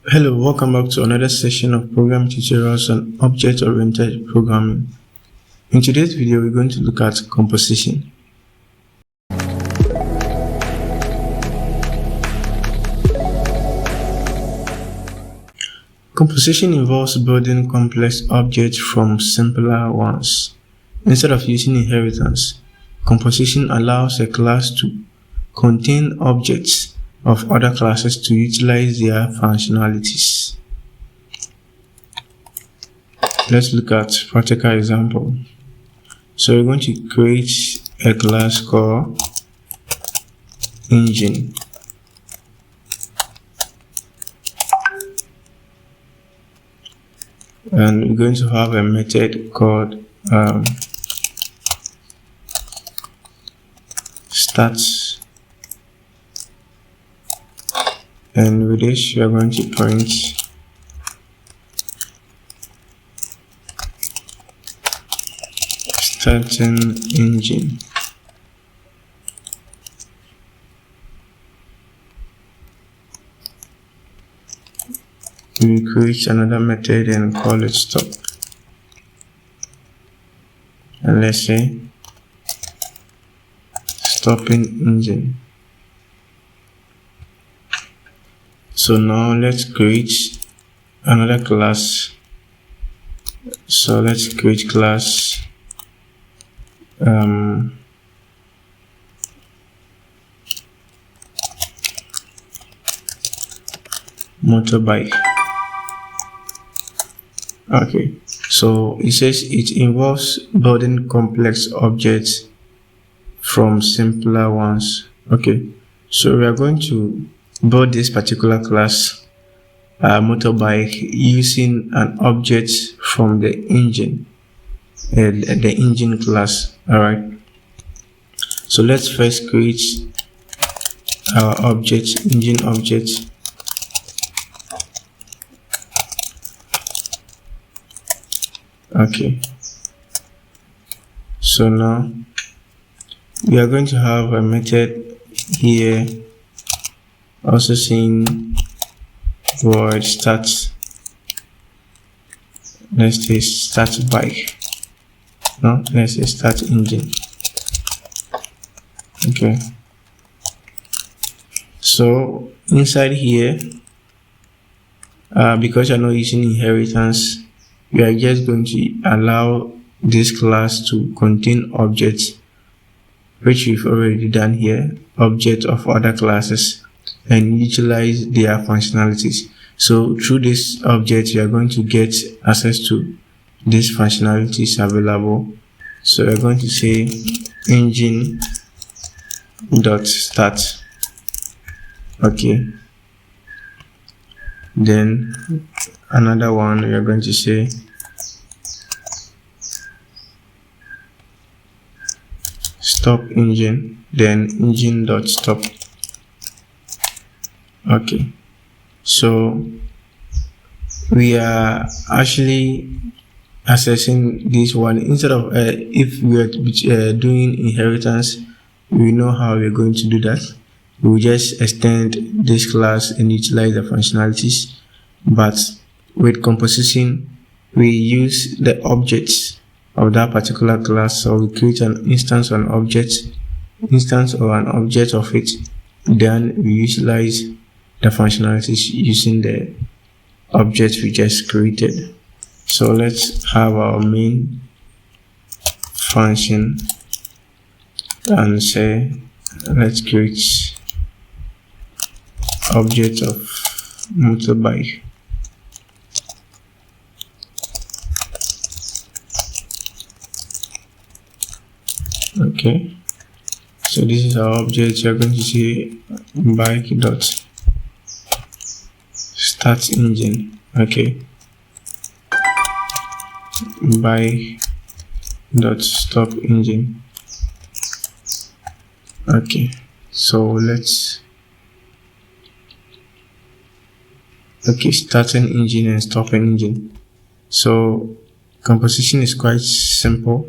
Hello, welcome back to another session of program tutorials on object-oriented programming. In today's video, we're going to look at composition. Composition involves building complex objects from simpler ones. Instead of using inheritance, composition allows a class to contain objects of other classes to utilize their functionalities. Let's look at practical example. So we're going to create a class called engine. And we're going to have a method called start, and with this we are going to print starting engine. We create another method and call it stop, and let's say stopping engine. So now let's create another class. So let's create class motorbike. Okay, so it says it involves building complex objects from simpler ones. Okay, so we are going to build this particular class motorbike using an object from the engine, the engine class. All right, so let's first create our object, engine object. Okay, so now we are going to have a method here also saying void start, let's say start bike. No, let's say start engine. Okay, so inside here, because you're not using inheritance, we are just going to allow this class to contain objects, which we've already done here, objects of other classes, and utilize their functionalities. So through this object, you are going to get access to these functionalities available. So we're going to say engine dot start. Okay, then another one, we are going to say stop engine, then engine dot stop. Okay, so we are actually accessing this one. Instead of if we are doing inheritance, we know how we're going to do that. We will just extend this class and utilize the functionalities, but with composition we use the objects of that particular class. So we create an instance or an object of it, then we utilize the functionalities using the objects we just created. So let's have our main function and say let's create object of motorbike. Okay, so this is our object. You're going to say bike dot start engine. Okay, bike dot stop engine. Okay, so let's starting engine and stopping engine. So composition is quite simple.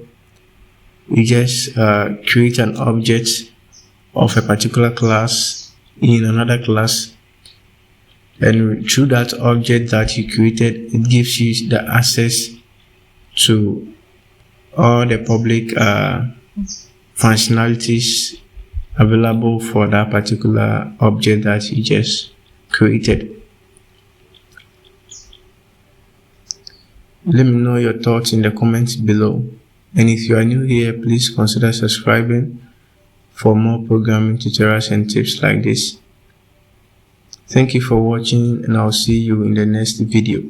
We just create an object of a particular class in another class, And through that object that you created, it gives you the access to all the public functionalities available for that particular object that you just created. Let me know your thoughts in the comments below. And if you are new here, please consider subscribing for more programming tutorials and tips like this. Thank you for watching, and I'll see you in the next video.